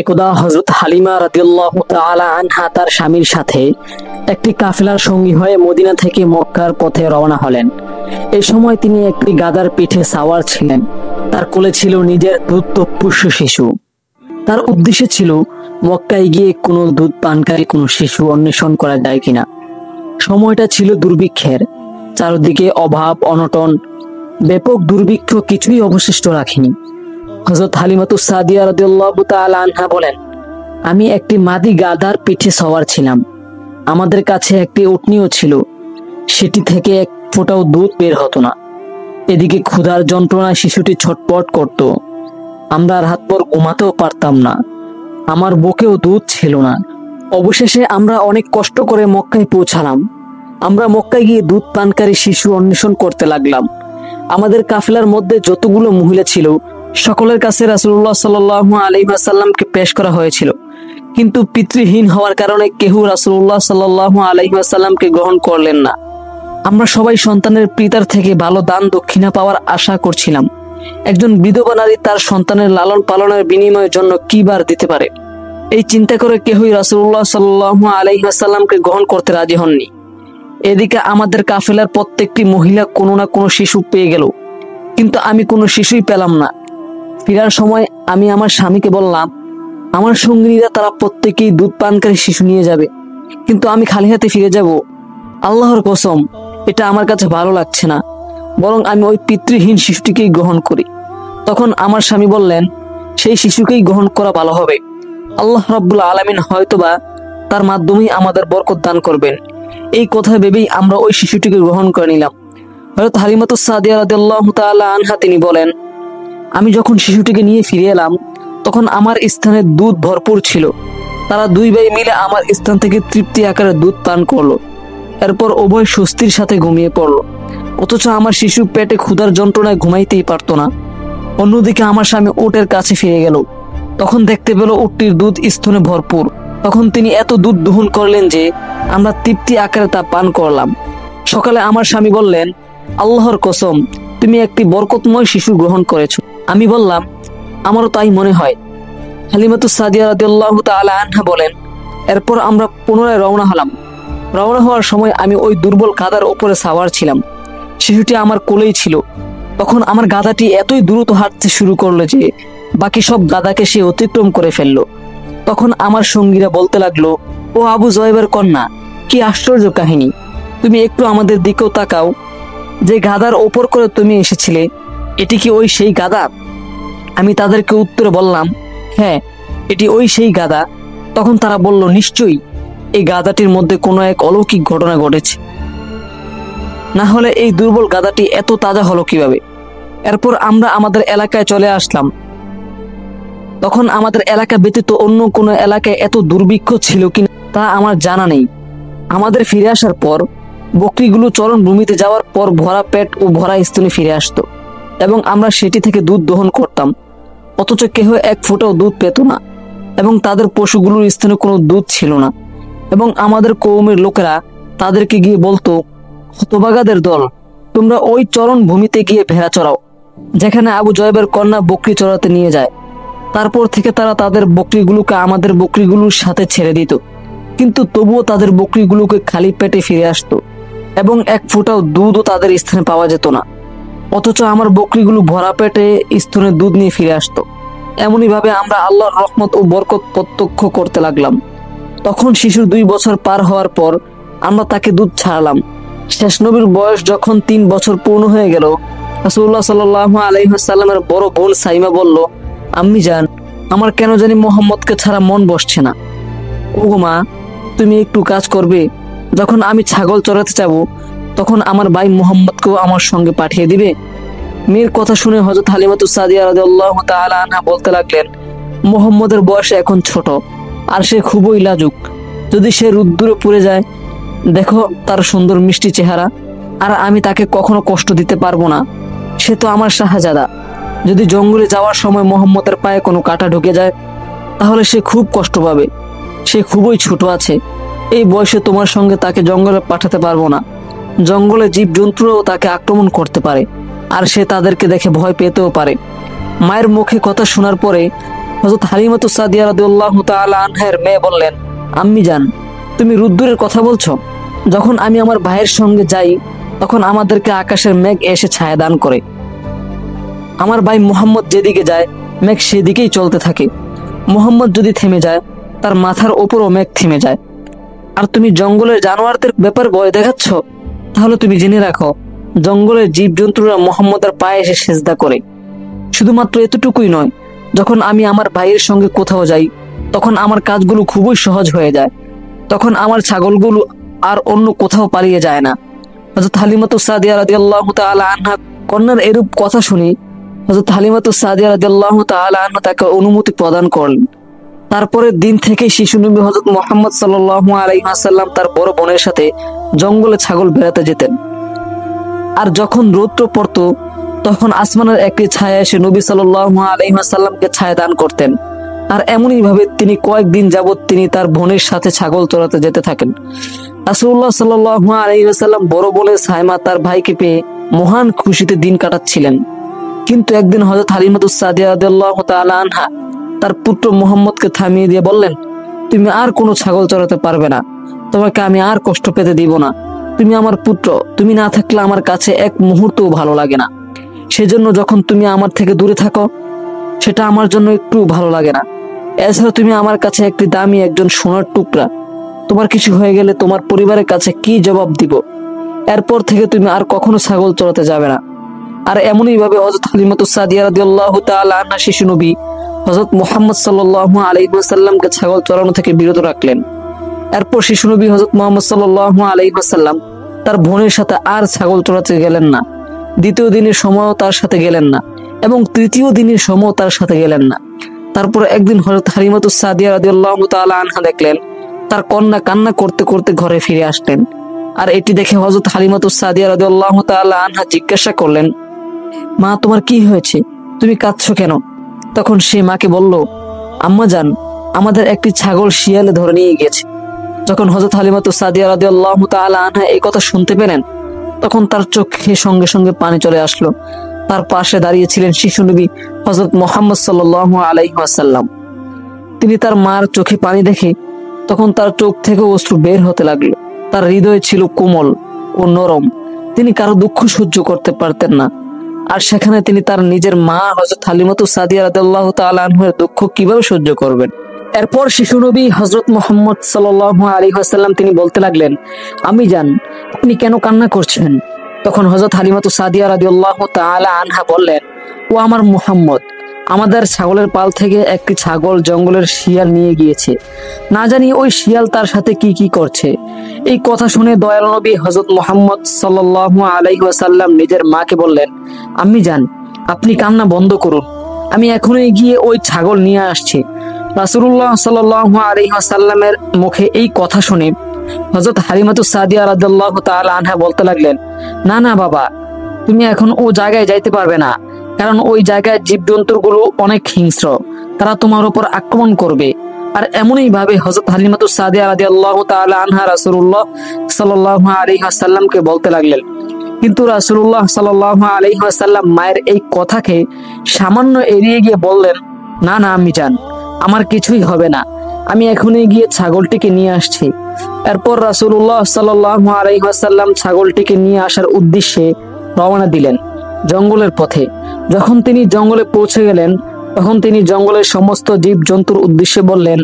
একদা হযরত হালিমা রাদিয়াল্লাহু তাআলা আনহা তার স্বামীর সাথে একটি কাফেলার সঙ্গী হয়ে মদিনা থেকে মক্কার পথে রওনা হলেন। এই সময় তিনি একটি গাধার পিঠে সাওয়ার ছিলেন। তার কোলে ছিল নিজের দুধতপুষ্য শিশু। তার উদ্দেশ্য ছিল মক্কায় গিয়ে কোনো দুধ পানকারী কোনো শিশু অন্বেষণ করা যায় কিনা। সময়টা ছিল দুর্ভিক্ষের, চারদিকে অভাব অনটন, ব্যাপক দুর্ভিক্ষ কিছুই অবশিষ্ট রাখেনি। হযরত হালিমাতুস সাদিয়া রাদিয়াল্লাহু তাআলা আনহা বলেন, আমি একটি মাদি গাধার পিঠে সওয়ার ছিলাম। আমাদের কাছে একটি উটনিও ছিল, সেটি থেকে এক ফোঁটাও দুধ বের হতো না। এদিকে ক্ষুধার যন্ত্রণায় শিশুটি ছটপট করত। আমরা রাতভর ঘুমাতেও পারতাম না। আমার বুকেও দুধ ছিল না। অবশেষে আমরা অনেক কষ্ট করে মক্কায় পৌঁছালাম। আমরা মক্কায় গিয়ে দুধ পানকারী শিশু অন্বেষণ করতে লাগলাম। আমাদের কাফেলার মধ্যে যতগুলো মহিলা ছিল সকলের কাছে রাসূলুল্লাহ সাল্লাল্লাহু আলাইহি ওয়াসাল্লামকে পেশ করা হয়েছিল, কিন্তু পিতৃহীন হওয়ার কারণে কেউ রাসূলুল্লাহ সাল্লাল্লাহু আলাইহি ওয়াসাল্লামকে গ্রহণ করলেন না। আমরা সবাই সন্তানের পিতার থেকে ভালো দান দক্ষিণা পাওয়ার আশা করছিলাম। একজন বিধবা নারী তার সন্তানের লালন পালনের বিনিময়ের জন্য কি বার দিতে পারে, এই চিন্তা করে কেউই রাসূলুল্লাহ সাল্লাল্লাহু আলাইহি ওয়াসাল্লামকে গ্রহণ করতে রাজি হননি। এদিকে আমাদের কাফেলার প্রত্যেকটি মহিলা কোনো না কোনো শিশু পেয়ে গেল, কিন্তু আমি কোনো শিশুই পেলাম না। ফেরার সময় আমি আমার স্বামীকে বললাম, আমার সঙ্গীরা তারা প্রত্যেকেই দুধ পানকারী শিশু নিয়ে যাবে, কিন্তু আমি খালি হাতে ফিরে যাব। আল্লাহর কসম, এটা আমার কাছে ভালো লাগছে না, বরং আমি ওই পিতৃহীন শিশুটিকেই গ্রহণ করি। তখন আমার স্বামী বললেন, সেই শিশুকেই গ্রহণ করা ভালো হবে। আল্লাহ রাব্বুল আলামিন হয়তোবা তার মাধ্যমেই আমাদের বরকত দান করবেন। এই কথা ভেবেই আমরা ওই শিশুটিকে গ্রহণ করে নিলাম। হযরত হালিমাতুস সাদিয়া রাদিয়াল্লাহু তাআলা আনহা তিনি বলেন, আমি যখন শিশুটিকে নিয়ে ফিরে এলাম তখন আমার স্থানে দুধ ভরপুর ছিল। তারা দুই ভাই মিলে আমার স্থান থেকে তৃপ্তি আকারে দুধ পান করলো। এরপর উভয় স্বস্তির সাথে ঘুমিয়ে পড়লো, অথচ আমার শিশু পেটে ক্ষুধার যন্ত্রণায় ঘুমাইতেই পারতো না। অন্যদিকে আমার স্বামী উটের কাছে ফিরে গেল। তখন দেখতে পেল উটটির দুধ স্তনে ভরপুর। তখন তিনি এত দুধ দহন করলেন যে আমরা তৃপ্তি আকারে তা পান করলাম। সকালে আমার স্বামী বললেন, আল্লাহর কসম, তুমি একটি বরকতময় শিশু গ্রহণ করেছো। আমি বললাম, আমারও তাই মনে হয়। হালিমাতুস সাদিয়া রাদিয়াল্লাহু তাআলা আনহা বলেন, এরপর আমরা পুনরায় রওনা হলাম। রওনা হওয়ার সময় আমি ওই দুর্বল গাধার ওপরে সাওয়ার ছিলাম। শিশুটি আমার কোলেই ছিল। তখন আমার গাধাটি এতই দ্রুত হাঁটতে শুরু করলো যে বাকি সব গাধাকে সে অতিক্রম করে ফেললো। তখন আমার সঙ্গীরা বলতে লাগলো, ও আবু যুহাইবের কন্যা, কি আশ্চর্য কাহিনী! তুমি একটু আমাদের দিকেও তাকাও। যে গাধার ওপর করে তুমি এসেছিলে, এটি কি ওই সেই গাধা? আমি তাদেরকে উত্তরে বললাম, হ্যাঁ, এটি ওই সেই গাধা। তখন তারা বলল, নিশ্চয়ই এই গাধাটির মধ্যে কোনো এক অলৌকিক ঘটনা ঘটেছে, না হলে এই দুর্বল গাধাটি এত তাজা হলো কিভাবে? এরপর আমরা আমাদের এলাকায় চলে আসলাম। তখন আমাদের এলাকা ব্যতীত অন্য কোনো এলাকায় এত দুর্ভিক্ষ ছিল কিনা তা আমার জানা নেই। আমাদের ফিরে আসার পর বকরিগুলো চরণ ভূমিতে যাওয়ার পর ভরা পেট ও ভরা স্তনে ফিরে আসতো এবং আমরা সেটি থেকে দুধ দহন করতাম, অথচ কেহ এক ফোঁটাও দুধ পেত না এবং তাদের পশুগুলোর স্তনে কোনো দুধ ছিল না। এবং আমাদের কওমের লোকেরা তাদেরকে গিয়ে বলতো, হতভাগাদের দল, তোমরা ওই চরণ ভূমিতে গিয়ে ভেড়া চড়াও যেখানে আবু যুহাইবের কন্যা বকরি চড়াতে নিয়ে যায়। তারপর থেকে তারা তাদের বকরিগুলোকে আমাদের বকরিগুলোর সাথে ছেড়ে দিত, কিন্তু তবুও তাদের বকরিগুলোকে খালি পেটে ফিরে আসতো এবং এক ফোঁটাও দুধও তাদের স্থানে পাওয়া যেত না, অথচ আমার বকরিগুলো ভরা পেটে স্তনে দুধ নিয়ে ফিরে আসতো। এমনই ভাবে আমরা আল্লাহর রহমত ও বরকত প্রত্যক্ষ করতে লাগলাম। তখন শিশুর 2 বছর পার হওয়ার পর আমরা তাকে দুধ ছাড়লাম। শেষ নবীর বয়স যখন 3 বছর পূর্ণ হয়ে গেল, রাসূলুল্লাহ সাল্লাল্লাহু আলাইহি ওয়াসাল্লামের বড় বোন সাইমা বলল, আম্মি জান, আমার কেন জানি মোহাম্মদকে ছাড়া মন বসছে না। ওগো মা, তুমি একটু কাজ করবে। যখন আমি ছাগল চড়াতে যাব তখন আমার ভাই মোহাম্মদকেও আমার সঙ্গে পাঠিয়ে দিবে। মেয়ের কথা শুনে হযরত হালিমাতুস সাদিয়া রাদিয়াল্লাহু তাআলা আনহা বলতে লাগলেন, মোহাম্মদের বয়স এখন ছোট আর সে খুবই লাজুক। যদি সে রুদ্দুরে পুড়ে যায়, দেখো তার সুন্দর মিষ্টি চেহারা, আর আমি তাকে কখনো কষ্ট দিতে পারবো না। সে তো আমার শাহজাদা। যদি জঙ্গলে যাওয়ার সময় মোহাম্মদের পায়ে কোনো কাঁটা ঢুকে যায় তাহলে সে খুব কষ্ট পাবে। সে খুবই ছোট আছে। এই বয়সে তোমার সঙ্গে তাকে জঙ্গলে পাঠাতে পারবো না। জঙ্গলে জীবজন্তুরাও তাকে আক্রমণ করতে পারে আর সে তাদেরকে দেখে ভয় পেতেও পারে। মায়ের মুখে কথা শোনার পরে হযরত হালিমাতুস সাদিয়া রাদিয়াল্লাহু তাআলা আনহার মেয়ে বললেন, আম্মি জান, তুমি রুদ্দুরের কথা বলছো? যখন আমি আমার ভাইয়ের সঙ্গে যাই তখন আমাদেরকে আকাশের মেঘ এসে ছায়া দান করে। আমার ভাই মুহাম্মদ যেদিকে যায় মেঘ সেদিকেই চলতে থাকে। মুহাম্মদ যদি থেমে যায় তার মাথার ওপরও মেঘ থেমে যায়। আর তুমি জঙ্গলের জানোয়ারদের ব্যাপার ভয় দেখাচ্ছ? তাহলে তুমি জেনে রাখো, জঙ্গলের জীবজন্তুরা মুহাম্মদের পায়ে এসে সেজদা করে। শুধুমাত্র এতটুকুই নয়, যখন আমি আমার ভাইয়ের সঙ্গে কোথাও যাই তখন আমার কাজগুলো খুবই সহজ হয়ে যায়। তখন আমার ছাগলগুলো আর অন্য কোথাও পালিয়ে যায় না। হযরত হালিমাতুস সাদিয়া রাদিয়াল্লাহু তাআলা আনহা কন্যার এরূপ কথা শুনে হযরত হালিমাতুস সাদিয়া রাদিয়াল্লাহু তাআলা আনহা তাকে অনুমতি প্রদান করলেন। তারপরের দিন থেকে শিশু নবী হযরত মুহাম্মদ সাল্লাল্লাহু আলাইহি ওয়াসাল্লাম তার বড় বোনের সাথে জঙ্গলে ছাগল বেড়াতে যেতেন। আর যখন রৌদ্র পড়তো তখন আসমানের একটি ছায়া এসে নবী সাল্লাল্লাহু আলাইহি ওয়াসাল্লামকে ছায়া দান করতেন। আর এমনই ভাবে তিনি কয়েকদিন যাবত তিনি তার বোনের সাথে ছাগল চড়াতে যেতে থাকেন। রাসূলুল্লাহ সাল্লাল্লাহু আলাইহি ওয়াসাল্লাম বড় বোনের সাইমা তার ভাইকে পেয়ে মহান খুশিতে দিন কাটাচ্ছিলেন। কিন্তু একদিন হযরত হালিমাতুস সাদিয়া রাদিয়াল্লাহু তাআলা আনহা তার পুত্র মুহাম্মদকে থামিয়ে দিয়ে বললেন, তুমি আর কোনো ছাগল চড়াতে পারবে না, তোমাকে আমি আর কষ্ট পেতে দিব না। তুমি আমার পুত্র, তুমি না থাকলে আমার কাছে এক মুহূর্তও ভালো লাগে না। সেজন্য যখন তুমি আমার থেকে দূরে থাকো সেটা আমার জন্য একটু ভালো লাগে না। এছাড়া তুমি আমার কাছে একটি দামি একজন সোনার টুকরা। তোমার কিছু হয়ে গেলে তোমার পরিবারের কাছে কি জবাব দিব? এরপর থেকে তুমি আর কখনো ছাগল চড়াতে যাবে না। আর এমনই ভাবে হযরত হালিমাতুস সাদিয়া রাদিয়াল্লাহু তাআলা আনহা শিশু নবী হযরত মুহাম্মদ সাল্লাল্লাহু আলাইহি ওয়াসাল্লামকে ছাগল চড়ানো থেকে বিরত রাখলেন। এরপর শিশু নবী হযরত মুহাম্মদ সাল্লাল্লাহু আলাইহি ওয়াসাল্লাম তার বোনের সাথে আর ছাগল চড়াতে গেলেন না। দ্বিতীয় দিনের সময়ও তার সাথে গেলেন না এবং তৃতীয় দিনের সময়ও তার সাথে গেলেন না। তারপর একদিন হযরত হালিমাতুস সাদিয়া রাদিয়াল্লাহু তাআলা আনহা দেখলেন তার কন্যা কান্না করতে করতে ঘরে ফিরে আসলেন। আর এটি দেখে হযরত হালিমাতুস সাদিয়া রাদিয়াল্লাহু তাআলা আনহা জিজ্ঞাসা করলেন, মা, তোমার কি হয়েছে? তুমি কাঁদছো কেন? তখন সে মাকে বলল, আম্মা জান, আমাদের একটি ছাগল শিয়ালে ধরে নিয়ে গেছে। যখন হযরত হালিমাতুস সাদিয়া রাদিয়াল্লাহু তাআলা আনহা এই কথা শুনতে পেলেন তখন তার চোখে সঙ্গে সঙ্গে পানি চলে আসলো। তার পাশে দাঁড়িয়েছিলেন শিশু নবী হযরত মুহাম্মদ সাল্লাল্লাহু আলাইহি ওয়াসাল্লাম। তিনি তার মার চোখে পানি দেখে তখন তার চোখ থেকে অশ্রু বের হতে লাগলো। তার হৃদয় ছিল কোমল ও নরম, তিনি কারো দুঃখ সহ্য করতে পারতেন না। আর সেখানে তিনি তার নিজের মা হযরত হালিমাতুস সাদিয়া রাদিয়াল্লাহু তাআলা আনহার দুঃখ কিভাবে সহ্য করবেন? এরপর শিশু নবী হযরত মুহাম্মদ সাল্লাল্লাহু আলাইহি ওয়াসাল্লাম তিনি বলতে লাগলেন, আমি জান, আপনি কেন কান্না করছেন? তখন হযরত হালিমাতুস সাদিয়া রাদিয়াল্লাহু তাআলা আনহা বললেন, ও আমার মুহাম্মদ, আমাদের ছাগলের পাল থেকে একটি ছাগল জঙ্গলের শিয়াল নিয়ে গিয়েছে। না জানি ওই শিয়াল তার সাথে কি কি করছে। এই কথা শুনে দয়াল নবী হযরত মুহাম্মদ সাল্লাল্লাহু আলাইহি ওয়াসাল্লাম নিজের মাকে বললেন, আম্মি জান, আপনি কান্না বন্ধ করুন, আমি এখনই গিয়ে ওই ছাগল নিয়ে আসছি। রাসূলুল্লাহ সাল্লাল্লাহু আলাইহি ওয়াসাল্লামের মুখে এই কথা শুনে হযরত হালিমাতুস সাদিয়া রাদিয়াল্লাহু তাআলা আনহা বলতে লাগলেন, না না বাবা, তুমি এখন ও জায়গায় যাইতে পারবে না, কারণ ওই জায়গায় জীবজন্তুগুলো অনেক হিংস্র, তারা তোমার উপর আক্রমণ করবে। আর এমনই ভাবে হযরত হালিমাতুস সাদিয়া রাদিয়াল্লাহু তাআলা আনহা রাসূলুল্লাহ সাল্লাল্লাহু আলাইহি ওয়াসাল্লামকে বলতে লাগলেন। কিন্তু রাসূলুল্লাহ সাল্লাল্লাহু আলাইহি ওয়াসাল্লাম মায়ের এই কথাকে সামান্য এড়িয়ে গিয়ে বললেন, না না আম্মি জান, আমার কিছুই হবে না, আমি এখনই গিয়ে ছাগলটিকে নিয়ে আসছি। এরপর রাসূলুল্লাহ সাল্লাল্লাহু আলাইহি ওয়াসাল্লাম ছাগলটিকে নিয়ে আসার উদ্দেশ্যে রওনা দিলেন জঙ্গলের পথে। যখন তিনি জঙ্গলে পৌঁছে গেলেন তখন তিনি জঙ্গলের সমস্ত জীবজন্তুর উদ্দেশ্যে বললেন,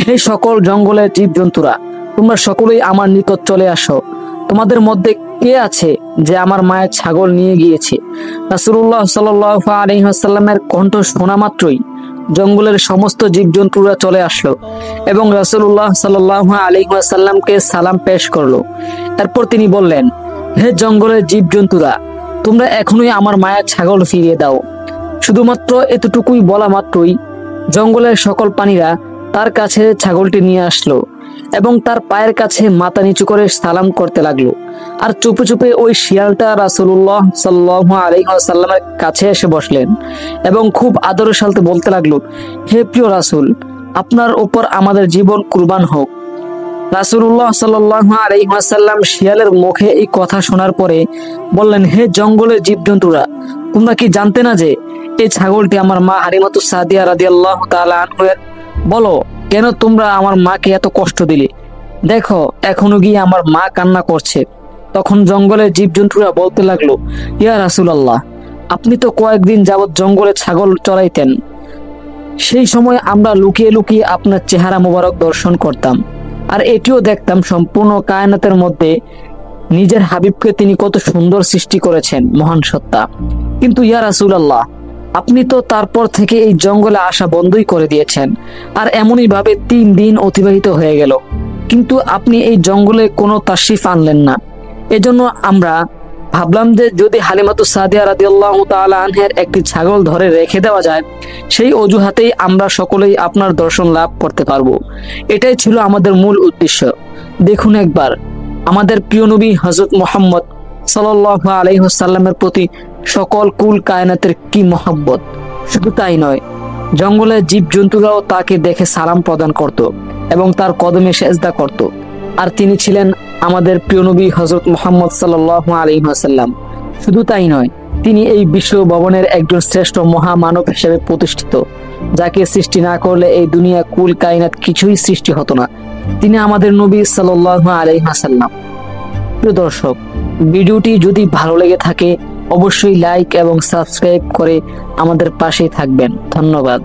হে সকল জঙ্গলের জীবজন্তুরা, তোমরা সকলেই আমার নিকট চলে আসো। তোমাদের মধ্যে কে আছে যে আমার মায়ের ছাগল নিয়ে গিয়েছে? রাসূলুল্লাহ সাল্লাল্লাহু আলাইহি ওয়াসাল্লামের কণ্ঠ শোনা মাত্রই জঙ্গলের সমস্ত জীবজন্তুরা চলে আসলো এবং রাসূলুল্লাহ সাল্লাল্লাহু আলাইহি ওয়াসাল্লামকে সালাম পেশ করলো। এরপর তিনি বললেন, হে জঙ্গলের জীবজন্তুরা, তোমরা এখনই আমার মায়ের ছাগল ফিরিয়ে দাও। শুধুমাত্র এতটুকুই বলা মাত্রই জঙ্গলের সকল প্রাণীরা তার কাছে ছাগলটি নিয়ে আসলো এবং তার পায়ের কাছে মাথা নিচু করে সালাম করতে লাগলো। আর চুপে চুপে ওই শিয়ালটা রাসূলুল্লাহ সাল্লাল্লাহু আলাইহি ওয়াসাল্লামের কাছে এসে বসলেন এবং খুব আদরের সাথে বলতে লাগলো, হে প্রিয় রাসূল, আপনার উপর আমাদের জীবন কুরবান হোক। রাসূলুল্লাহ সাল্লাল্লাহু আলাইহি ওয়াসাল্লাম শিয়ালের মুখে এই কথা শোনার পরে বললেন, হে জঙ্গলের জীবজন্তুরা, তোমরা কি জানতে না যে এই ছাগলটি আমার মা হালিমাতুস সাদিয়া রাদিয়াল্লাহু তাআলা আনহার? বলো, কেন তোমরা আমার মাকে এত কষ্ট দিলে? দেখো, এখনো গিয়ে আমার মা কান্না করছে। তখন জঙ্গলের জীবজন্তুরা বলতে লাগলো, ইয়া রাসূলুল্লাহ, আপনি তো কয়েকদিন যাবৎ জঙ্গলে ছাগল চড়াইতেন। সেই সময় আমরা লুকিয়ে লুকিয়ে আপনার চেহারা মোবারক দর্শন করতাম, আর এটিও দেখতাম সম্পূর্ণ কায়নাতের মধ্যে নিজের হাবিবকে তিনি কত সুন্দর সৃষ্টি করেছেন, মহান সত্তা। কিন্তু ইয়া রাসূলুল্লাহ, আপনি তো তারপর থেকে এই জঙ্গলে আসা বন্ধই করে দিয়েছেন, আর এমনই ভাবে 3 দিন অতিবাহিত হয়ে গেল, কিন্তু আপনি এই জঙ্গলে কোনো তাশরিফ আনলেন না। এজন্য আমরা ভাবলাম যে যদি হালিমাতুস সাদিয়া রাদিয়াল্লাহু তাআলা আনহার একটি ছাগল ধরে রেখে দেওয়া যায়, সেই অজুহাতেই আমরা সকলেই আপনার দর্শন লাভ করতে পারবো। এটাই ছিল আমাদের মূল উদ্দেশ্য। দেখুন একবার আমাদের প্রিয় নবী হযরত মুহাম্মদ সাল্লাল্লাহু আলাইহি ওয়াসাল্লামের প্রতি সকল কুল কায়নাতের কি মহব্বত। শুধু তাই নয়, জঙ্গলের জীবজন্তুরাও তাকে দেখে সালাম প্রদান করত এবং তার কদমে সেজদা করত। আর তিনি ছিলেন আমাদের প্রিয় নবী হযরত মুহাম্মদ সাল্লাল্লাহু আলাইহি ওয়াসাল্লাম। শুধু তাই নয়, তিনি এই বিশ্ব ভবনের একজন শ্রেষ্ঠ মহামানব হিসেবে প্রতিষ্ঠিত, যাকে সৃষ্টি না করলে এই দুনিয়া কুল কায়নাত কিছুই সৃষ্টি হতো না। তিনি আমাদের নবী সাল্লাল্লাহু আলাইহি ওয়াসাল্লাম। প্রিয় দর্শক, ভিডিওটি যদি ভালো লেগে থাকে অবশ্যই লাইক এবং সাবস্ক্রাইব করে আমাদের পাশেই থাকবেন। ধন্যবাদ।